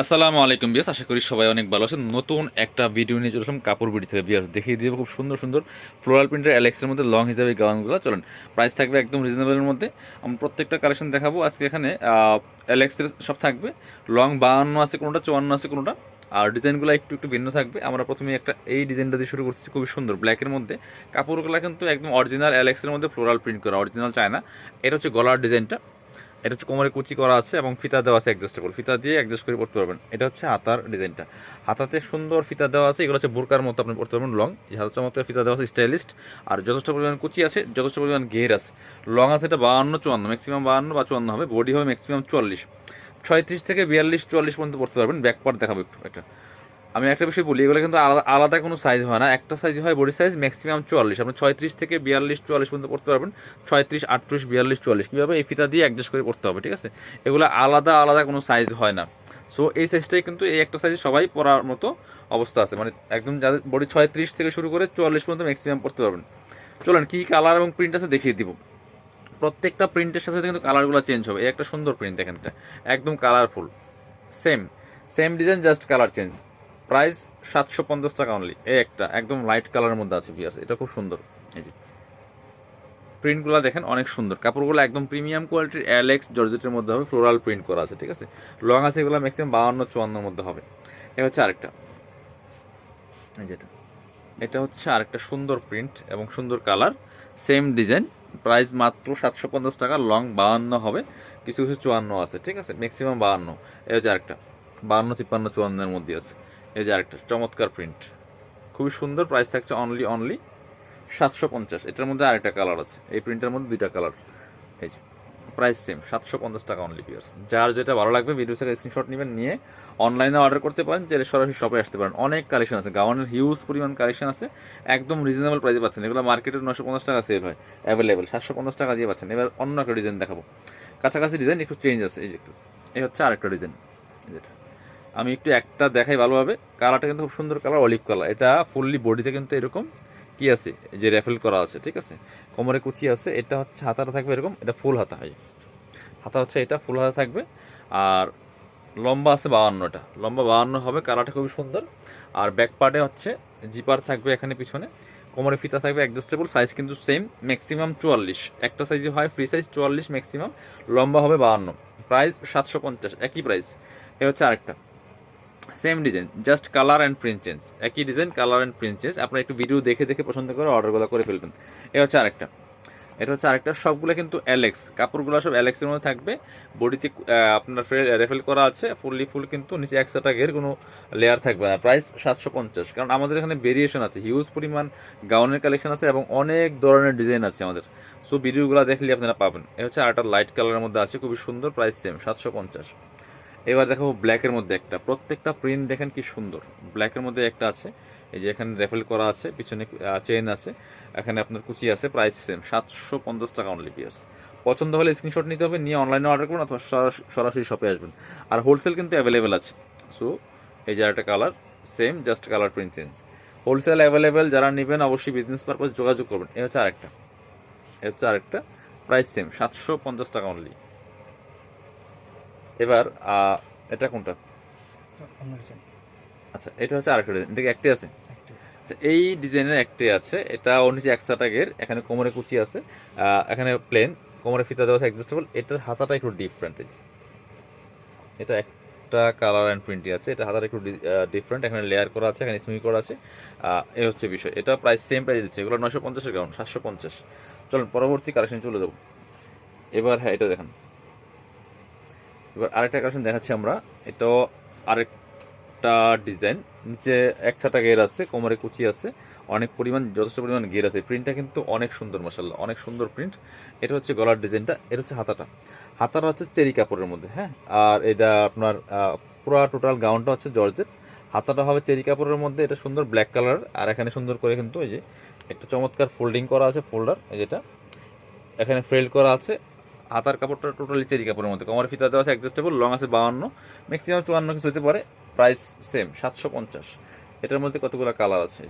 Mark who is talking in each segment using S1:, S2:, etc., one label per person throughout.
S1: আসসালামু আলাইকুম বিয়াস, আশা করি সবাই অনেক ভালো আছেন। নতুন একটা ভিডিও নিয়ে চলে আসলাম কাপড় বিডি থেকে। বিয়াস দেখিয়ে দিয়ে খুব সুন্দর সুন্দর ফ্লোরাল প্রিন্টের অ্যালেক্সের মধ্যে লং হিসাবে গাউনগুলো চলেন। প্রাইস থাকবে একদম রিজনেবলের মধ্যে। আমি প্রত্যেকটা কালেকশন দেখাবো আজকে এখানে। অ্যালেক্সের সব থাকবে লং 52 আছে কোনোটা, 54 আছে কোনোটা। আর ডিজাইনগুলো একটু একটু ভিন্ন থাকবে। আমরা প্রথমে একটা এই ডিজাইনটা দিয়ে শুরু করতেছি, খুবই সুন্দর ব্ল্যাকের মধ্যে। কাপড়গুলো কিন্তু একদম অরিজিনাল অ্যালেক্সের মধ্যে ফ্লোরাল প্রিন্ট করা, অরিজিনাল চায়না। এটা হচ্ছে গলার ডিজাইনটা। এটা হচ্ছে কোমরে কুচি করা আছে এবং ফিতা দেওয়া আছে, অ্যাডজাস্টেবল ফিতা দিয়ে অ্যাডজাস্ট করে পড়তে পারবেন। এটা হচ্ছে হাতার ডিজাইনটা, হাতাতে সুন্দর ফিতা দেওয়া আছে। এগুলো হচ্ছে বোরকার মতো আপনি পড়তে পারবেন লং। এই হাতার চমৎকার ফিতা দেওয়া আছে, স্টাইলিস্ট। আর যথেষ্ট পরিমাণ কুচি আছে, যথেষ্ট পরিমাণ ঘের আছে। লং আছে এটা 52 54, ম্যাক্সিমাম 52 বা 54 হবে। বডি হবে ম্যাক্সিমাম 44, 36 থেকে 42 44 পর্যন্ত পড়তে পারবেন। ব্যাক পার্ট দেখাবো একটু একটা। আমি একটা বিষয় বলি, এগুলো কিন্তু আলাদা আলাদা কোনো সাইজ হয় না, একটা সাইজ হয় বডি সাইজ ম্যাক্সিমাম 44। আপনি 36 থেকে 42 44 পর্যন্ত পড়তে পারবেন। 36 38 42 44 কীভাবে এই ফিতা দিয়ে অ্যাডজাস্ট করে পড়তে হবে, ঠিক আছে? এগুলো আলাদা আলাদা কোনো সাইজ হয় না। সো এই সাইজটাই কিন্তু এই একটা সাইজে সবাই পরার মতো অবস্থা আছে, মানে একদম যাদের বডি 36 থেকে শুরু করে 44 পর্যন্ত ম্যাক্সিমাম পড়তে পারবেন। চলেন কী কালার এবং প্রিন্ট আছে দেখিয়ে দিব। প্রত্যেকটা প্রিন্টের সাথে সাথে কিন্তু কালারগুলো চেঞ্জ হবে। এই একটা সুন্দর প্রিন্ট দেখেন, এটা একদম colourful. Same same design, just colour change. Price 750 টাকা অনলি। এই একটা একদম লাইট কালারের মধ্যে আছে বিয়াস, এটা খুব সুন্দর। এই যে প্রিন্টগুলো দেখেন, অনেক সুন্দর। কাপড়গুলো একদম প্রিমিয়াম কোয়ালিটির অ্যালেক্স জর্জেটের মধ্যে হবে, ফ্লোরাল প্রিন্ট করা আছে, ঠিক আছে? লং আছে এগুলো ম্যাক্সিমাম 52 54 মধ্যে হবে। এ হচ্ছে আরেকটা, এই যেটা, এটা হচ্ছে আরেকটা সুন্দর প্রিন্ট এবং সুন্দর কালার, সেম ডিজাইন। প্রাইস মাত্র 750 টাকা। লং 52 হবে, কিছু কিছু 54 আছে, ঠিক আছে? ম্যাক্সিমাম 52। এই হচ্ছে আরেকটা 52 53 54-এর মধ্যে আছে। এই যে আরেকটা চমৎকার প্রিন্ট, খুবই সুন্দর। প্রাইস থাকছে অনলি অনলি 750। এটার মধ্যে আরেকটা কালার আছে, এই প্রিন্টের মধ্যে দুইটা কালার। এই যে প্রাইস সেম 750 টাকা অনলি পিয়ার্স। যার যেটা ভালো লাগবে ভিডিও থেকে স্ক্রিনশট নেবেন, নিয়ে অনলাইনে অর্ডার করতে পারেন, যে সরাসরি শপে আসতে পারেন। অনেক কালেকশন আছে, গাউনের হিউজ পরিমাণ কালেকশন আছে, একদম রিজনেবল প্রাইসে পাচ্ছেন। এগুলো মার্কেটে 950 টাকা সেল হয়, অ্যাভেলেবেল 750 টাকা দিয়ে পাচ্ছেন। এবার অন্য একটা ডিজাইন দেখাবো, কাছাকাছি ডিজাইন, একটু চেঞ্জ আছে। এই যে একটু, এই হচ্ছে আরেকটা ডিজাইন, যেটা আমি একটু একটা দেখাই ভালোভাবে। কালারটা কিন্তু খুব সুন্দর কালার, অলিভ কালার। এটা ফুললি বডিতে কিন্তু এরকম কি আছে, যে র্যাফেল করা আছে, ঠিক আছে? কোমরে কুচি আছে। এটা হচ্ছে হাতাটা থাকবে এরকম, এটা ফুল হাতা হয়। হাতা হচ্ছে এটা ফুল হাতা থাকবে। আর লম্বা আছে 52টা, লম্বা 52 হবে। কালারটা খুবই সুন্দর। আর ব্যাক পার্টে হচ্ছে জিপার থাকবে এখানে পিছনে। কোমরে ফিতা থাকবে অ্যাডজাস্টেবল, সাইজ কিন্তু সেম, ম্যাক্সিমাম 44। একটা সাইজে হয় ফ্রি সাইজ 44 ম্যাক্সিমাম, লম্বা হবে 52। প্রাইস 750, একই প্রাইস। এ হচ্ছে আরেকটা same design, just colour and print change. একই design, colour and print change. আপনারা একটু ভিডিও দেখে দেখে পছন্দ করে অর্ডারগুলো করে ফেলবেন। এ হচ্ছে আরেকটা, এটা হচ্ছে আরেকটা। সবগুলো কিন্তু অ্যালেক্স, কাপড়গুলো সব অ্যালেক্সের মধ্যে থাকবে। বডিতে আপনার রেফেল করা আছে, ফুললি ফুল কিন্তু নিচে একশো টাকার কোনো লেয়ার থাকবে না। প্রাইস 750, কারণ আমাদের এখানে ভেরিয়েশন আছে, হিউজ পরিমাণ গাউনের কালেকশন আছে এবং অনেক ধরনের ডিজাইন আছে আমাদের। সো ভিডিওগুলো দেখলে আপনারা পাবেন। এ হচ্ছে আরেকটা লাইট কালারের মধ্যে আছে, খুবই সুন্দর। Price same 750। এবার দেখো ব্ল্যাকের মধ্যে একটা, প্রত্যেকটা প্রিন্ট দেখেন কি সুন্দর। ব্ল্যাকের মধ্যে একটা আছে, এই যে এখানে রেফেল করা আছে, পিছনে চেইন আছে, এখানে আপনার কুচি আছে। প্রাইস সেম 750 টাকা অনলি পিয়ার্স। পছন্দ হলে স্ক্রিনশট নিতে হবে, নিয়ে অনলাইনে অর্ডার করুন অথবা সরাসরি শপে আসবেন। আর হোলসেল কিন্তু অ্যাভেলেবেল আছে। সো এই যে একটা colour same, just colour print change. Wholesale available, যারা নেবেন অবশ্যই বিজনেস পারপাস যোগাযোগ করবেন। এ হচ্ছে আরেকটা, এ হচ্ছে আরেকটা। প্রাইস সেম 750 টাকা অনলি। এবার এটা কোনটা? আচ্ছা, এটা হচ্ছে আরেকটা ডিজাইন, এটা কি একটাই আছে? আচ্ছা, এই ডিজাইনের একটাই আছে। এটা ওর নিচে একশো টাকের, এখানে কোমরে কুচি আছে, এখানে প্লেন, কোমরে ফিতা দেওয়া আছে অ্যাডজাস্টেবল। এটার হাতাটা একটু ডিফারেন্ট। এটা একটা কালার অ্যান্ড প্রিন্টই আছে, এটা হাতাটা একটু ডিফারেন্ট, এখানে লেয়ার করা আছে, এখানে স্মুই করা আছে। এই হচ্ছে বিষয়। এটা প্রাইস সেম প্রাইস দিচ্ছে, এগুলো 950-এর গাউন 750। চলুন পরবর্তী কালেকশন চলে যাব। এবার হ্যাঁ, এটা দেখেন। এবার আরেকটা কালেকশন দেখাচ্ছি আমরা। এটাও আরেকটা ডিজাইন, নিচে এক ছাটা গের আছে, কোমরে কুচি আছে, অনেক পরিমাণ, যথেষ্ট পরিমাণ গের আছে। প্রিন্টটা কিন্তু অনেক সুন্দর, মাশাআল্লাহ অনেক সুন্দর প্রিন্ট। এটা হচ্ছে গলার ডিজাইনটা, এটা হচ্ছে হাতাটা। হাতাটা হচ্ছে চেরি কাপড়ের মধ্যে, হ্যাঁ। আর এটা আপনার পুরো টোটাল গাউনটা হচ্ছে জর্জেট। হাতাটা হবে চেরি কাপড়ের মধ্যে, এটা সুন্দর ব্ল্যাক কালার। আর এখানে সুন্দর করে কিন্তু এই যে একটা চমৎকার ফোল্ডিং করা আছে, ফোল্ডার, এই যেটা এখানে ফেল্ড করা আছে। হাতার কাপড়টা টোটালি চেরি কাপড়ের মধ্যে, কোমরে ফিতা দেওয়া আছে অ্যাডজাস্টেবল, লং আছে 52, ম্যাক্সিমাম 54 কিছু হতে পারে। Price same 750। এটার মধ্যে কতগুলো কালার আছে,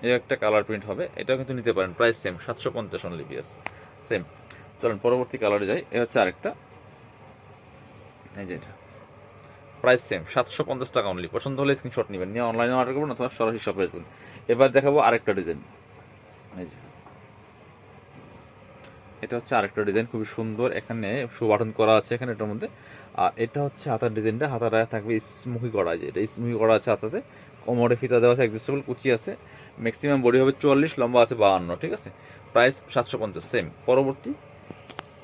S1: এই একটা কালার প্রিন্ট হবে, এটাও কিন্তু নিতে পারেন। Price same 750 only PS, same. চলুন পরবর্তী কালারে যাই। এ হচ্ছে আরেকটা, এই যে এটা প্রাইস সেম 750 টাকা অনলি। পছন্দ হলে স্ক্রিনশট নেবেন, নিয়ে অনলাইনে অর্ডার করবেন অথবা সরাসরি শপে আসবেন। এবার দেখাবো আরেকটা ডিজাইন। এই যে এটা হচ্ছে আরেকটা ডিজাইন, খুবই সুন্দর। এখানে শো বাটন করা আছে এখানে এটার মধ্যে। আর এটা হচ্ছে হাতার ডিজাইনটা, হাতাটা থাকবে স্মুকি করা, যে এটা স্মুকি করা আছে হাতাতে। কোমরে ফিতা দেওয়া আছে, অ্যাডজাস্টেবল কুচি আছে। ম্যাক্সিমাম বডি হবে 44, লম্বা আছে 52, ঠিক আছে। Price 750 same. পরবর্তী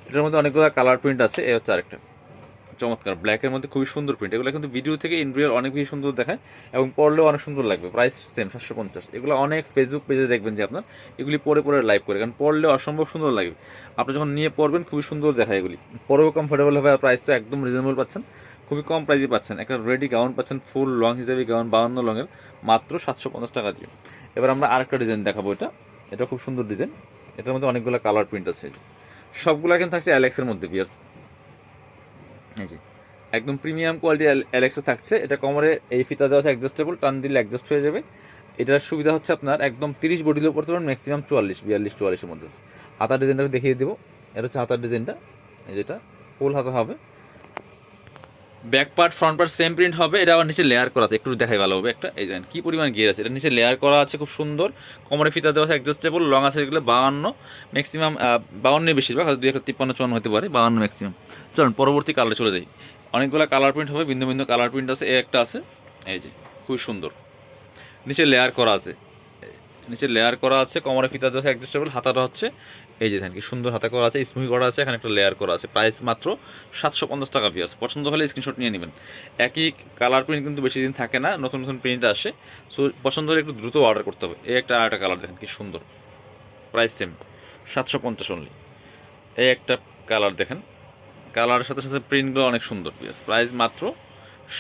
S1: এটার মধ্যে অনেকগুলো কালার প্রিন্ট আছে। এই হচ্ছে আরেকটা চমৎকার ব্ল্যাকের মধ্যে খুবই সুন্দর প্রিন্ট। এগুলো কিন্তু ভিডিও থেকে ইন রিয়েল অনেক বেশি সুন্দর দেখায় এবং পরলেও অনেক সুন্দর লাগবে। Price same 750। এগুলো অনেক ফেসবুক পেজে দেখবেন যে আপনার এগুলি পরে পরে লাইভ করে, কারণ পরলে অসম্ভব সুন্দর লাগবে। আপনি যখন নিয়ে পরবেন খুবই সুন্দর দেখায় এগুলি, পরেও কমফোর্টেবল হবে। আর প্রাইস তো একদম রিজনেবল পাচ্ছেন, খুবই কম প্রাইসে পাচ্ছেন। একটা রেডি গাউন পাচ্ছেন, ফুল লং হিসেবে গাউন 52 লংয়ের, মাত্র 750 টাকা দিয়ে। এবার আমরা আরেকটা ডিজাইন দেখাবো। এটা খুব সুন্দর ডিজাইন। এটার মধ্যে অনেকগুলো কালার প্রিন্ট আছে, সবগুলো কিন্তু থাকছে অ্যালেক্সের মধ্যে ভিউয়ার্স। এই যে একদম প্রিমিয়াম কোয়ালিটি অ্যালেক্সা থাকছে। এটা কোমরে এই ফিতা দেওয়া আছে অ্যাডজাস্টেবল, টান দিলে অ্যাডজাস্ট হয়ে যাবে। এটার সুবিধা হচ্ছে আপনার একদম 30 বডিলেও পড়তে পারেন, ম্যাক্সিমাম 44, 42, 44-এর মধ্যে আছে। হাতার ডিজাইনটা দেখিয়ে দেবো। এটা হচ্ছে হাতার ডিজাইনটা, যেটা ফুল হাতা হবে। Back part front part same print হবে। এটা আবার নিচে লেয়ার করা আছে, একটু দেখাই ভালো হবে। একটা এই দেখেন কী পরিমাণ গিয়ার আছে, এটা নিচে লেয়ার করা আছে খুব সুন্দর। কোমরে ফিতা দেওয়া আছে অ্যাডজাস্টেবল, লং আছে এগুলো 52, ম্যাক্সিমাম 52 বেশিরভাগ, হয়তো 2 একটা 53, 54 হতে পারে, 52 ম্যাক্সিমাম। চলুন পরবর্তী কালারে চলে যাই। অনেকগুলো কালার প্রিন্ট হবে, বিন্দু বিন্দু কালার প্রিন্ট আছে। এই একটা আছে, এই যে খুবই সুন্দর, নিচে লেয়ার করা আছে। নিচে লেয়ার করা আছে, কোমরে ফিতা দেওয়া আছে অ্যাডজাস্টেবল। হাতাটা হচ্ছে এই যে দেখেন কি সুন্দর হাতা করা আছে, স্মুহি করা আছে, এখানে একটা লেয়ার করা আছে। প্রাইস মাত্র 750 টাকা পিয়াস। পছন্দ হলে স্ক্রিনশট নিয়ে নেবেন। একই কালার প্রিন্ট কিন্তু বেশি দিন থাকে না, নতুন নতুন প্রিন্ট আসে। সো পছন্দ হলে একটু দ্রুত অর্ডার করতে হবে। এই একটা আরেকটা কালার দেখেন কি সুন্দর, প্রাইস সেম 750 অনলি। এই একটা কালার দেখেন, কালারের সাথে সাথে প্রিন্টগুলো অনেক সুন্দর পিয়াস। প্রাইস মাত্র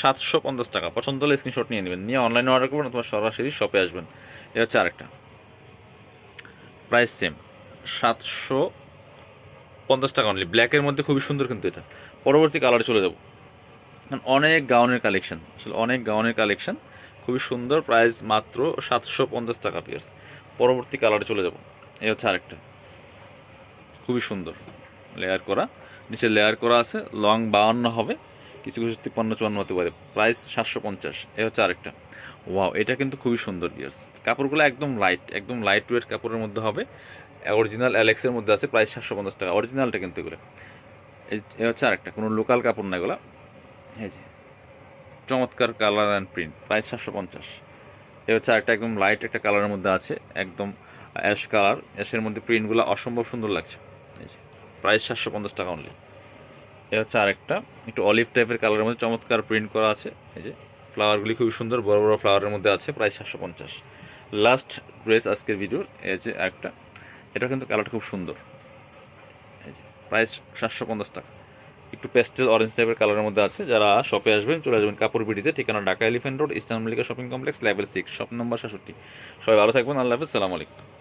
S1: 750 টাকা। পছন্দ হলে স্ক্রিনশট নিয়ে নেবেন, নিয়ে অনলাইনে অর্ডার করবেন অথবা সরাসরি শপে আসবেন। এটা হচ্ছে আরেকটা, প্রাইস সেম 750 টাকা অনলি। ব্ল্যাকের মধ্যে খুবই সুন্দর কিন্তু এটা। পরবর্তী কালারে চলে যাব। অনেক গাউনের কালেকশন, আসলে অনেক গাউনের কালেকশন, খুবই সুন্দর। প্রাইস মাত্র 750 টাকা পিয়ার্স। পরবর্তী কালারে চলে যাব। এই হচ্ছে আরেকটা খুবই সুন্দর, লেয়ার করা, নিচে লেয়ার করা আছে, লং 52 হবে, কিছু কিছু 53, 54 হতে পারে। প্রাইস 750। এই হচ্ছে আরেকটা, ওয়াও এটা কিন্তু খুবই সুন্দর পিয়ার্স। কাপড়গুলো একদম লাইট, একদম লাইট ওয়েট কাপড়ের মধ্যে হবে। অরিজিনাল অ্যালেক্সের মধ্যে আছে। প্রাইস 750 টাকা, অরিজিনালটা কিন্তু এগুলো। এই হচ্ছে আরেকটা, কোনো লোকাল কাপড় না এগুলো। এই যে চমৎকার কালার অ্যান্ড প্রিন্ট, প্রাইস 750। এই হচ্ছে আরেকটা, একদম লাইট একটা কালারের মধ্যে আছে, একদম অ্যাশ কালার। অ্যাশের মধ্যে প্রিন্টগুলো অসম্ভব সুন্দর লাগছে। এই যে প্রাইস 750 টাকা অনলি। এই হচ্ছে আরেকটা, একটু অলিভ টাইপের কালারের মধ্যে চমৎকার প্রিন্ট করা আছে। এই যে ফ্লাওয়ারগুলি খুবই সুন্দর, বড় বড় ফ্লাওয়ারের মধ্যে আছে। প্রাইস 750। লাস্ট ড্রেস আজকের ভিডিওর, এই যে একটা, এটা কিন্তু কালারটা খুব সুন্দর। এই যে প্রাইস 750 টাকা, একটু পেস্টেল অরেঞ্জ টাইপের কালারের মধ্যে আছে। যারা শপে আসবেন চলে আসবেন কাপড় বিডিতে, ঠিকানা Dhaka elephant road, eastern Mallika shopping complex, level 6, shop number 67। সবাই ভালো থাকবেন, আল্লাহ হাফেজ, সালাম আলাইকুম।